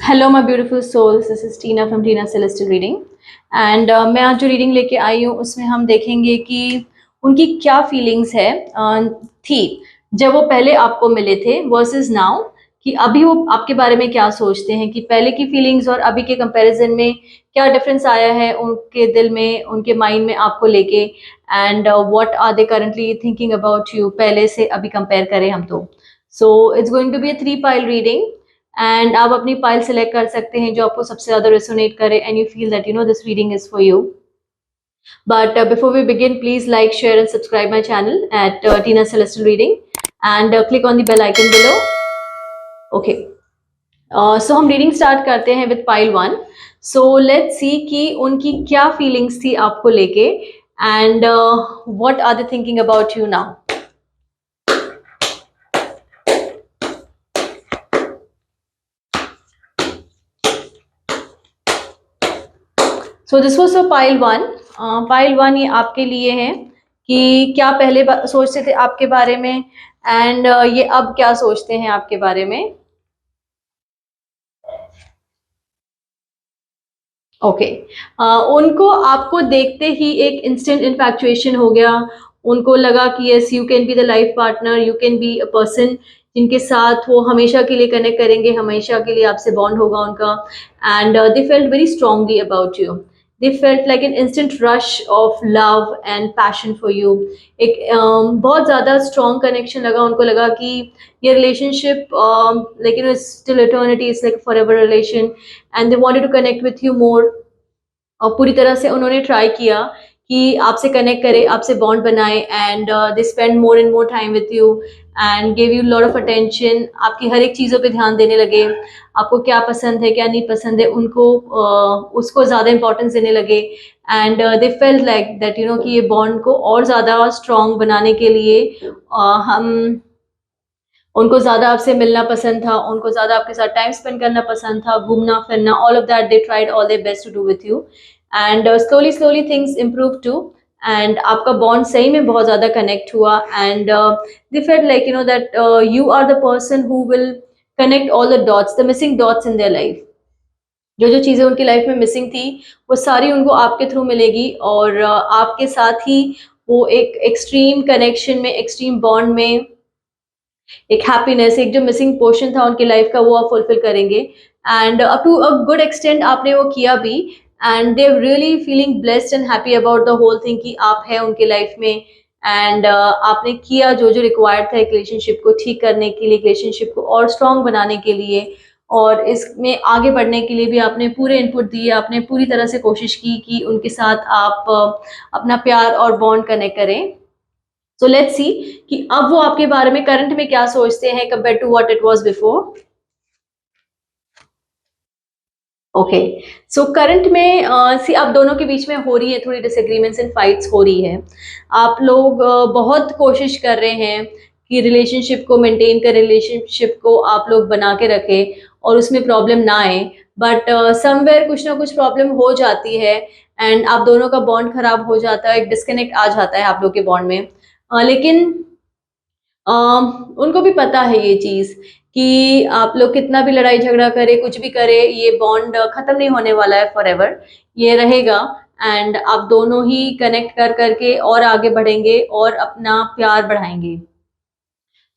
Hello my beautiful souls, this is Tina from Tina celestial reading. And मैं आज जो reading लेके आई हूँ उसमें हम देखेंगे कि उनकी क्या फीलिंग्स है थी जब वो पहले आपको मिले थे वर्सेस नाउ, कि अभी वो आपके बारे में क्या सोचते हैं, कि पहले की फीलिंग्स और अभी के कंपैरिजन में क्या डिफरेंस आया है उनके दिल में, उनके माइंड में आपको लेके। And what are they currently thinking about you, पहले से अभी कंपेयर करें हम तो। So it's going to be a 3 pile reading and आप अपनी पाइल सेलेक्ट कर सकते हैं जो आपको सबसे ज्यादा रेसोनेट करे and you feel that this reading is for you. But before we begin, please like, share, and subscribe my channel at Tina Celestial Reading, and click on the bell icon below. Okay. So हम reading start करते हैं with pile 1। So let's see कि उनकी क्या feelings थी आपको लेके and what are they thinking about you now. So this was for pile 1। Pile 1 ये आपके लिए है कि क्या पहले सोचते थे आपके बारे में एंड ये अब क्या सोचते हैं आपके बारे में। ओके। उनको आपको देखते ही एक इंस्टेंट इन्फैक्चुएशन हो गया। उनको लगा कि yes, you can be the life partner, you can be a person जिनके साथ वो हमेशा के लिए कनेक्ट करेंगे, हमेशा के लिए आपसे बॉन्ड होगा उनका। And they felt very strongly about you. They felt like an instant rush of love and passion for you. एक बहुत ज़्यादा स्ट्रॉन्ग कनेक्शन लगा उनको, लगा कि ये relationship like still eternity, is like for ever relation and they wanted to connect with you more. और पूरी तरह से उन्होंने ट्राई किया कि आपसे कनेक्ट करे, आपसे बॉन्ड बनाए and they spend more and more time with you and give you lot of attention. आपकी हर एक चीज़ों पे ध्यान देने लगे, आपको क्या पसंद है क्या नहीं पसंद है उनको उसको ज़्यादा इंपॉर्टेंस देने लगे। And they felt like that कि ये बॉन्ड को और ज़्यादा स्ट्रॉन्ग बनाने के लिए हम उनको ज़्यादा आपसे मिलना पसंद था, उनको ज़्यादा आपके साथ टाइम स्पेंड करना पसंद था, घूमना फिरना, all of that they tried all their best to do with you. And slowly slowly things improve too and आपका बॉन्ड सही में बहुत ज़्यादा कनेक्ट हुआ। And they felt like that you are the person who will connect all the dots, the missing dots in their life. जो जो चीज़ें उनकी लाइफ में मिसिंग थी वो सारी उनको आपके थ्रू मिलेगी और आपके साथ ही वो एक एक्सट्रीम कनेक्शन में, एक्सट्रीम बॉन्ड में, एक हैप्पीनेस, एक जो मिसिंग पोर्शन था उनकी लाइफ का वो आप फुलफिल करेंगे। And up to a good extent आपने वो किया भी and they really feeling blessed and happy about the whole thing कि आप हैं उनके लाइफ में। एंड आपने किया जो जो रिक्वायर्ड था एक रिलेशनशिप को ठीक करने के लिए, रिलेशनशिप को और स्ट्रॉन्ग बनाने के लिए, और इसमें आगे बढ़ने के लिए भी आपने पूरे इनपुट दिए, आपने पूरी तरह से कोशिश की कि उनके साथ आप अपना प्यार और बॉन्ड कनेक्ट करें। सो लेट्स सी कि अब वो आपके बारे में करंट में क्या सोचते हैं compare to what it was before. Okay. So current में सी आप दोनों के बीच में हो रही है थोड़ी डिसएग्रीमेंट्स एंड फाइट्स हो रही है। आप लोग बहुत कोशिश कर रहे हैं कि रिलेशनशिप को मेंटेन कर, रिलेशनशिप को आप लोग बना के रखें और उसमें प्रॉब्लम ना आए। बट समवेयर कुछ ना कुछ प्रॉब्लम हो जाती है एंड आप दोनों का बॉन्ड खराब हो जाता है, एक डिस्कनेक्ट आ जाता है आप लोग के बॉन्ड में। लेकिन उनको भी पता है ये चीज़ कि आप लोग कितना भी लड़ाई झगड़ा करे, कुछ भी करे, ये बॉन्ड खत्म नहीं होने वाला है, फॉरएवर ये रहेगा। एंड आप दोनों ही कनेक्ट कर करके और आगे बढ़ेंगे और अपना प्यार बढ़ाएंगे।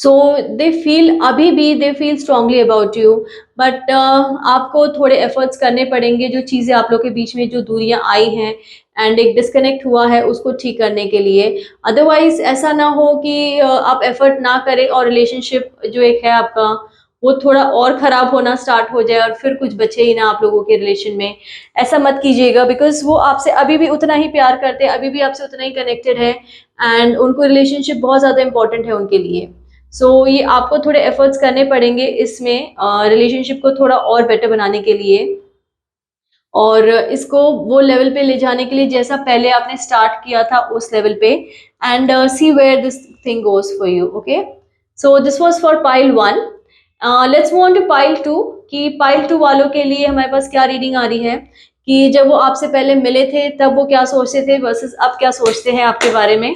सो दे फील, अभी भी they feel strongly about you. But आपको थोड़े एफर्ट्स करने पड़ेंगे, जो चीज़ें आप लोग के बीच में जो दूरियां आई हैं एंड एक डिस्कनेक्ट हुआ है उसको ठीक करने के लिए। अदरवाइज ऐसा ना हो कि आप एफर्ट ना करें और रिलेशनशिप जो एक है आपका वो थोड़ा और ख़राब होना स्टार्ट हो जाए और फिर कुछ बचे ही ना आप लोगों के रिलेशन में। ऐसा मत कीजिएगा, बिकॉज वो आपसे अभी भी उतना ही प्यार करते हैं, अभी भी आपसे उतना ही कनेक्टेड है एंड उनको रिलेशनशिप बहुत ज़्यादा इंपॉर्टेंट है उनके लिए। ये आपको थोड़े एफर्ट्स करने पड़ेंगे इसमें रिलेशनशिप को थोड़ा और बेटर बनाने के लिए और इसको वो लेवल पे ले जाने के लिए जैसा पहले आपने स्टार्ट किया था उस लेवल पे। And see where this thing goes for you. Okay. So this was for pile 1। Let's move on to pile 2 कि पाइल 2 वालों के लिए हमारे पास क्या रीडिंग आ रही है कि जब वो आपसे पहले मिले थे तब वो क्या सोचते थे वर्सेस अब क्या सोचते हैं आपके बारे में।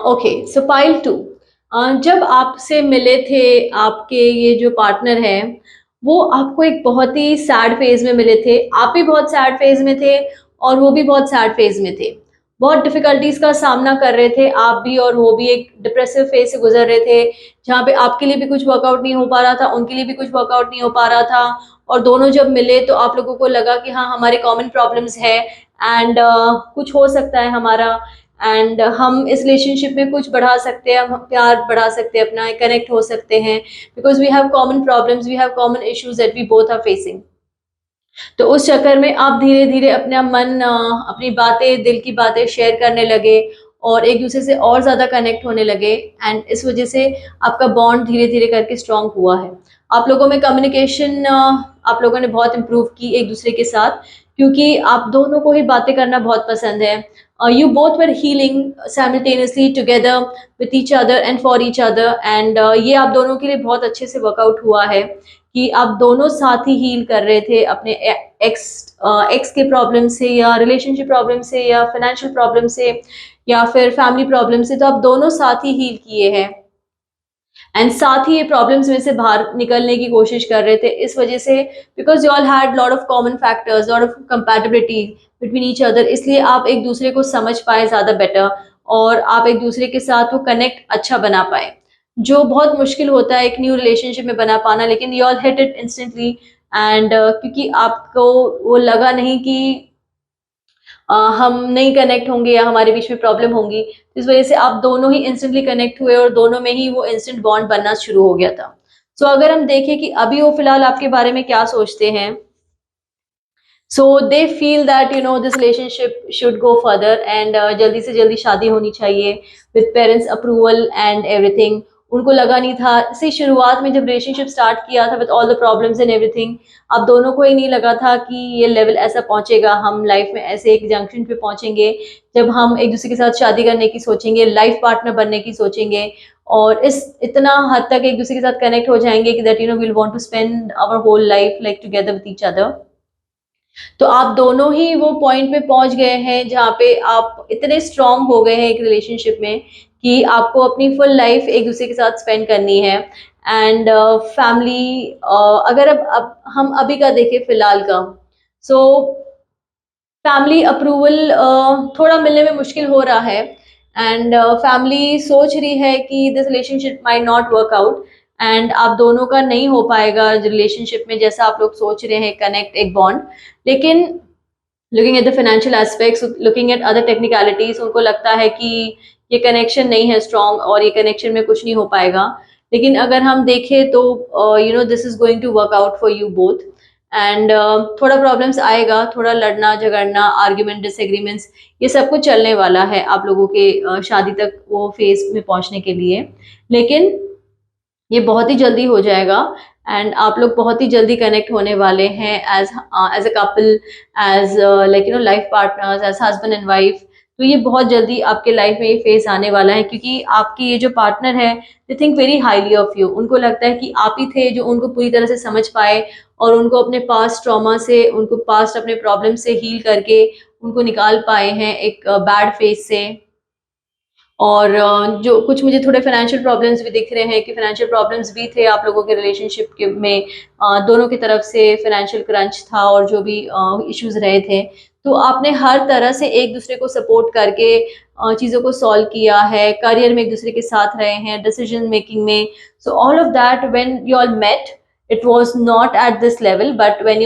ओके, सो पाइल टू, जब आपसे मिले थे आपके ये जो पार्टनर है, वो आपको एक बहुत ही सैड फेज में मिले थे, आप भी बहुत सैड फेज में थे और वो भी बहुत सैड फेज में थे, बहुत डिफिकल्टीज का सामना कर रहे थे आप भी और वो भी, एक डिप्रेसिव फेज से गुजर रहे थे जहाँ पे आपके लिए भी कुछ वर्कआउट नहीं हो पा रहा था, उनके लिए भी कुछ वर्कआउट नहीं हो पा रहा था। और दोनों जब मिले तो आप लोगों को लगा कि हाँ, हमारे कॉमन प्रॉब्लम्स है एंड कुछ हो सकता है हमारा, एंड हम इस रिलेशनशिप में कुछ बढ़ा सकते हैं, हम प्यार बढ़ा सकते हैं अपना, कनेक्ट हो सकते हैं, because we have common problems, we have common issues that we both are facing. तो उस चक्कर में आप धीरे धीरे अपना मन, अपनी बातें, दिल की बातें शेयर करने लगे और एक दूसरे से और ज्यादा कनेक्ट होने लगे, एंड इस वजह से आपका बॉन्ड धीरे धीरे करके स्ट्रांग हुआ है। आप लोगों में कम्युनिकेशन, आप लोगों ने बहुत इम्प्रूव की एक दूसरे के साथ, क्योंकि आप दोनों को ही बातें करना बहुत पसंद है। You both were healing simultaneously together with each other and for each other, and ये आप दोनों के लिए बहुत अच्छे से वर्कआउट हुआ है कि आप दोनों साथ ही हील कर रहे थे अपने एक्स एक्स के प्रॉब्लम से, या रिलेशनशिप प्रॉब्लम से, या फाइनेंशियल प्रॉब्लम से, या फिर फैमिली प्रॉब्लम से, तो आप दोनों साथ ही हील किए हैं एंड साथ ही ये प्रॉब्लम्स में से बाहर निकलने की कोशिश कर रहे थे। इस वजह से, because you all had lot of common factors, lot of compatibility between each other, इसलिए आप एक दूसरे को समझ पाए ज़्यादा बेटर और आप एक दूसरे के साथ वो कनेक्ट अच्छा बना पाए, जो बहुत मुश्किल होता है एक न्यू रिलेशनशिप में बना पाना। लेकिन you all hit it instantly, and क्योंकि आपको वो लगा नहीं कि हम नहीं कनेक्ट होंगे या हमारे बीच में प्रॉब्लम होंगी, इस वजह से आप दोनों ही इंस्टेंटली कनेक्ट हुए और दोनों में ही वो इंस्टेंट बॉन्ड बनना शुरू हो गया था। सो अगर हम देखें कि अभी वो फिलहाल आपके बारे में क्या सोचते हैं, so they feel that you know this relationship should go further and जल्दी से जल्दी शादी होनी चाहिए with parents approval and everything. उनको लगा नहीं था, से शुरुआत में जब रिलेशनशिप स्टार्ट किया था with all the problems and everything, आप दोनों को ही नहीं लगा था कि ये लेवल ऐसा पहुंचेगा, हम लाइफ में ऐसे एक जंक्शन पे पहुंचेंगे जब हम एक दूसरे के साथ शादी करने की सोचेंगे, लाइफ पार्टनर बनने की सोचेंगे और इस इतना हद तक एक दूसरे के साथ कनेक्ट हो जाएंगे कि that you know will want to spend our whole life like together with each other. तो आप दोनों ही वो पॉइंट पे पहुंच गए हैं जहाँ पे आप इतने स्ट्रांग हो गए हैं एक रिलेशनशिप में कि आपको अपनी फुल लाइफ एक दूसरे के साथ स्पेंड करनी है। एंड फैमिली, अगर अब हम अभी का देखें फिलहाल का, सो फैमिली अप्रूवल थोड़ा मिलने में मुश्किल हो रहा है, एंड फैमिली सोच रही है कि this relationship might not work out, and आप दोनों का नहीं हो पाएगा रिलेशनशिप में जैसा आप लोग सोच रहे हैं, कनेक्ट, एक बॉन्ड। लेकिन looking at the financial aspects, looking at other technicalities, उनको लगता है कि ये कनेक्शन नहीं है स्ट्रॉन्ग और ये कनेक्शन में कुछ नहीं हो पाएगा। लेकिन अगर हम देखें तो you know this is going to work out for you both, and थोड़ा प्रॉब्लम्स आएगा, थोड़ा लड़ना झगड़ना, आर्ग्यूमेंट, डिसएग्रीमेंट्स, ये सब कुछ चलने वाला है आप लोगों के शादी तक वो फेज में पहुंचने के लिए। लेकिन ये बहुत ही जल्दी हो जाएगा एंड आप लोग बहुत ही जल्दी कनेक्ट होने वाले हैं as as a couple, as like you know life partners, as husband and wife. तो ये बहुत जल्दी आपके लाइफ में ये फेज आने वाला है, क्योंकि आपके ये जो पार्टनर है, they think very highly of you. उनको लगता है कि आप ही थे जो उनको पूरी तरह से समझ पाए और उनको अपने पास्ट ट्रॉमा से, उनको पास्ट अपने प्रॉब्लम से हील करके उनको निकाल पाए हैं एक बैड फेज से। और जो कुछ मुझे थोड़े फाइनेंशियल प्रॉब्लम्स भी दिख रहे हैं कि फाइनेंशियल प्रॉब्लम्स भी थे आप लोगों के रिलेशनशिप के में, दोनों की तरफ से फाइनेंशियल क्रंच था और जो भी इश्यूज रहे थे, तो आपने हर तरह से एक दूसरे को सपोर्ट करके चीज़ों को सॉल्व किया है, करियर में एक दूसरे के साथ रहे हैं, डिसीजन मेकिंग में। So all of that when you all met, it was not at this level, but when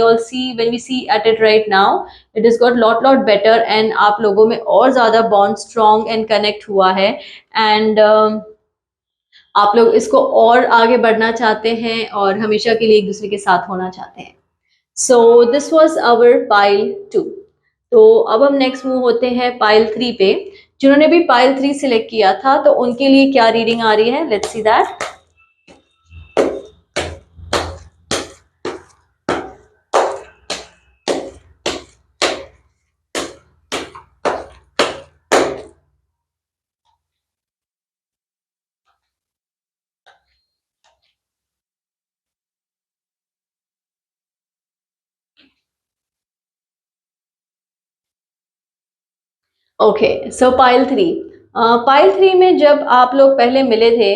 we see at it right now, it has got lot better and आप लोगों में और ज़्यादा bond strong and connect हुआ है, and आप लोग इसको और आगे बढ़ना चाहते हैं और हमेशा के लिए एक दूसरे के साथ होना चाहते हैं। So this was our pile 2। तो अब हम नेक्स्ट मूव होते हैं पाइल 3 पे। जिन्होंने भी पाइल 3 सिलेक्ट किया था तो उनके लिए क्या रीडिंग आ रही है, let's see that. Okay, so pile 3 में जब आप लोग पहले मिले थे,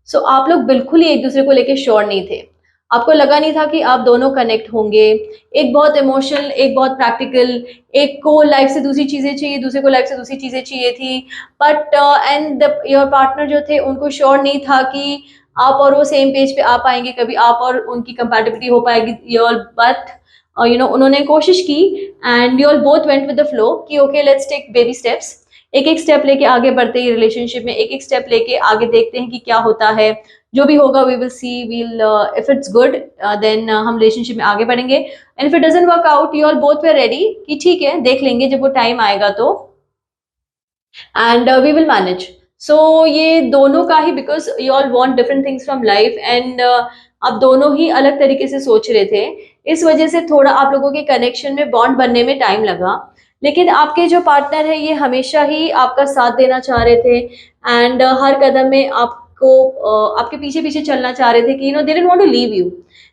सो आप लोग बिल्कुल ही एक दूसरे को लेके श्योर नहीं थे। आपको लगा नहीं था कि आप दोनों कनेक्ट होंगे। एक बहुत इमोशनल, एक बहुत प्रैक्टिकल, एक को लाइफ से दूसरी चीजें चाहिए, दूसरे को लाइफ से दूसरी चीजें चाहिए थी। बट एंड योर पार्टनर जो थे उनको श्योर नहीं था कि आप और वो सेम पेज पे आ पाएंगे, कभी आप और उनकी कंपैटिबिलिटी हो पाएगी योर, बट उन्होंने कोशिश की and you all both went with the flow कि okay let's take baby steps. एक एक स्टेप लेके आगे बढ़ते हैं रिलेशनशिप में, एक एक स्टेप लेके आगे देखते हैं कि क्या होता है। जो भी होगा we will see, well if it's good then हम रिलेशनशिप में आगे बढ़ेंगे, and if it doesn't work out you all both were ready कि ठीक है देख लेंगे जब वो टाइम आएगा तो, and we will manage. So ये दोनों का ही, because you all want different things from life and आप दोनों ही अलग तरीके से सोच रहे थे, इस वजह से थोड़ा आप लोगों के कनेक्शन में, बॉन्ड बनने में टाइम लगा। लेकिन आपके जो पार्टनर है ये हमेशा ही आपका साथ देना चाह रहे थे एंड हर कदम में आपको आपके पीछे पीछे चलना चाह रहे थे कि they didn't want to leave you.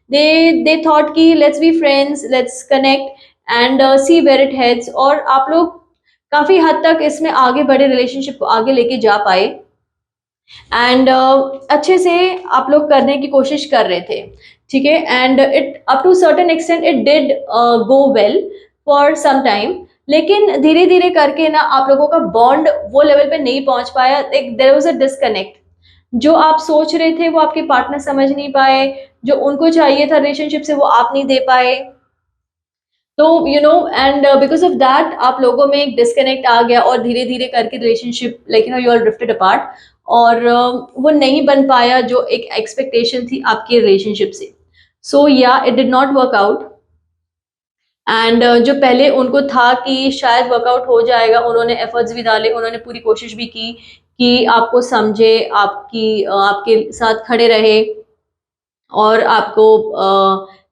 They thought कि let's be friends, let's connect and see where it heads, और आप लोग काफी हद तक इसमें आगे बढ़े, रिलेशनशिप को आगे लेके जा पाए एंड अच्छे से आप लोग करने की कोशिश कर रहे थे। ठीक है, and it up to certain extent it did go well for some time. लेकिन धीरे धीरे करके ना आप लोगों का बॉन्ड वो लेवल पे नहीं पहुंच पाया, देयर वाज अ डिस्कनेक्ट। जो आप सोच रहे थे वो आपके पार्टनर समझ नहीं पाए, जो उनको चाहिए था रिलेशनशिप से वो आप नहीं दे पाए। तो एंड बिकॉज ऑफ दैट आप लोगों में एक डिस्कनेक्ट आ गया और धीरे धीरे करके relationship like you all drifted apart, और वो नहीं बन पाया जो एक एक्सपेक्टेशन थी आपकी रिलेशनशिप से। सो या it did not work out and जो पहले उनको था कि शायद वर्कआउट हो जाएगा, उन्होंने एफर्ट्स भी डाले, उन्होंने पूरी कोशिश भी की कि आपको समझे, आपके साथ खड़े रहे और आपको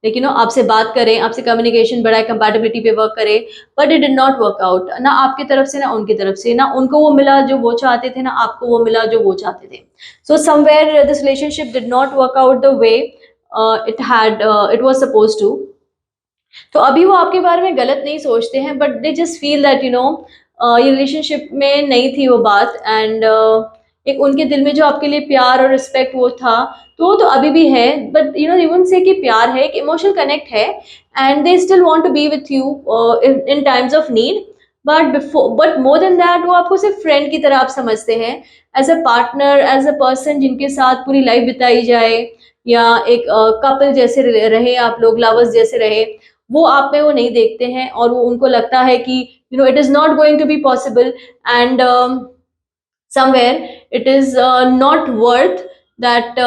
लेकिन आपसे बात करें, आपसे कम्युनिकेशन बढ़ाए, कंपैटिबिलिटी पे वर्क करें, but it did not work out. ना आपकी तरफ से ना उनकी तरफ से, ना उनको वो मिला जो वो चाहते थे, ना आपको वो मिला जो वो चाहते थे। So somewhere this relationship did not work out the way it was suppose to. तो अभी वो आपके बारे में गलत नहीं सोचते हैं, but they just feel that ये रिलेशनशिप में नहीं थी वो बात, एंड एक उनके दिल में जो आपके लिए प्यार और रिस्पेक्ट वो था, तो वो तो अभी भी है, बट इवन से कि प्यार है, एक इमोशनल कनेक्ट है, and they still want to be with you in times of need. But more than that वो आपको सिर्फ फ्रेंड की तरह आप समझते हैं, as a partner, as a person जिनके साथ पूरी लाइफ बिताई जाए, या एक कपल जैसे रहे, आप लोग लवर्स जैसे रहे, वो आप में वो नहीं देखते हैं, और वो उनको लगता है कि it is not going to be possible and somewhere it is not worth that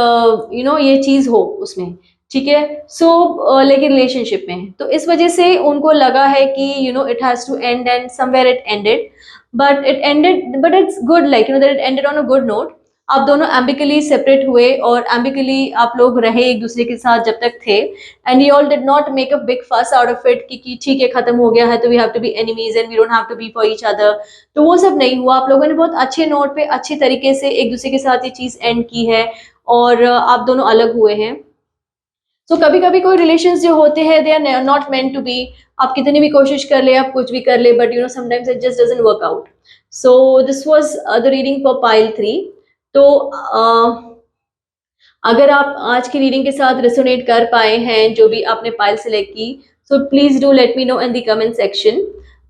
ये चीज हो उसमें। ठीक है, सो लेकिन रिलेशनशिप में तो इस वजह से उनको लगा है कि it has to end, and somewhere it ended, but it's good, like that it ended on a good note. आप दोनों एम्बिकली सेपरेट हुए और एम्बिकली आप लोग रहे एक दूसरे के साथ जब तक थे, and you all did not make a big fuss out of it कि ठीक है खत्म हो गया है तो we have to be enemies and we don't have to be for each other. तो वो सब नहीं हुआ, आप लोगों ने बहुत अच्छे नोट पे अच्छे तरीके से एक दूसरे के साथ ये चीज एंड की है, और आप दोनों अलग हुए हैं। तो कभी कभी कोई रिलेशंस जो होते हैं they are not meant to be, आप कितनी भी कोशिश कर ले, आप कुछ भी कर ले, but sometimes it just doesn't work out. So this was the reading for pile 3। तो अगर आप आज की रीडिंग के साथ रेसोनेट कर पाए हैं जो भी आपने पाइल सेलेक्ट की, so please do let me know in the comment section.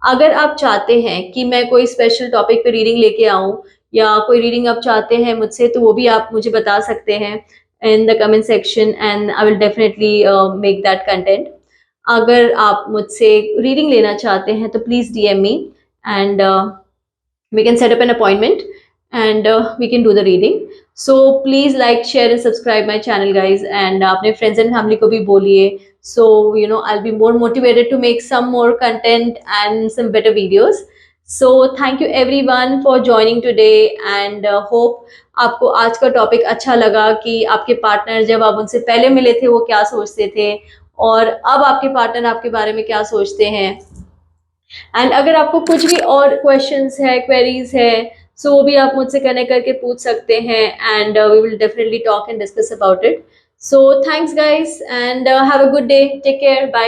अगर आप चाहते हैं कि मैं कोई स्पेशल टॉपिक पे रीडिंग लेके आऊं, या कोई रीडिंग आप चाहते हैं मुझसे, तो वो भी आप मुझे बता सकते हैं in the comment section, and I will definitely make that content. अगर आप मुझसे रीडिंग लेना चाहते हैं तो please DM me and we can set up an appointment, and we can do the reading. So please like, share and subscribe my channel guys, and अपने friends and family को भी बोलिए, so I'll be more motivated to make some more content and some better videos. So thank you everyone for joining today, and hope आपको आज का topic अच्छा लगा कि आपके पार्टनर जब आप उनसे पहले मिले थे वो क्या सोचते थे, और अब आपके पार्टनर आपके बारे में क्या सोचते हैं। एंड अगर आपको कुछ भी और क्वेश्चंस है, क्वेरीज है, सो वो भी आप मुझसे कनेक्ट करके पूछ सकते हैं, and we will definitely talk and discuss about it. So thanks guys, and have a good day, take care, bye.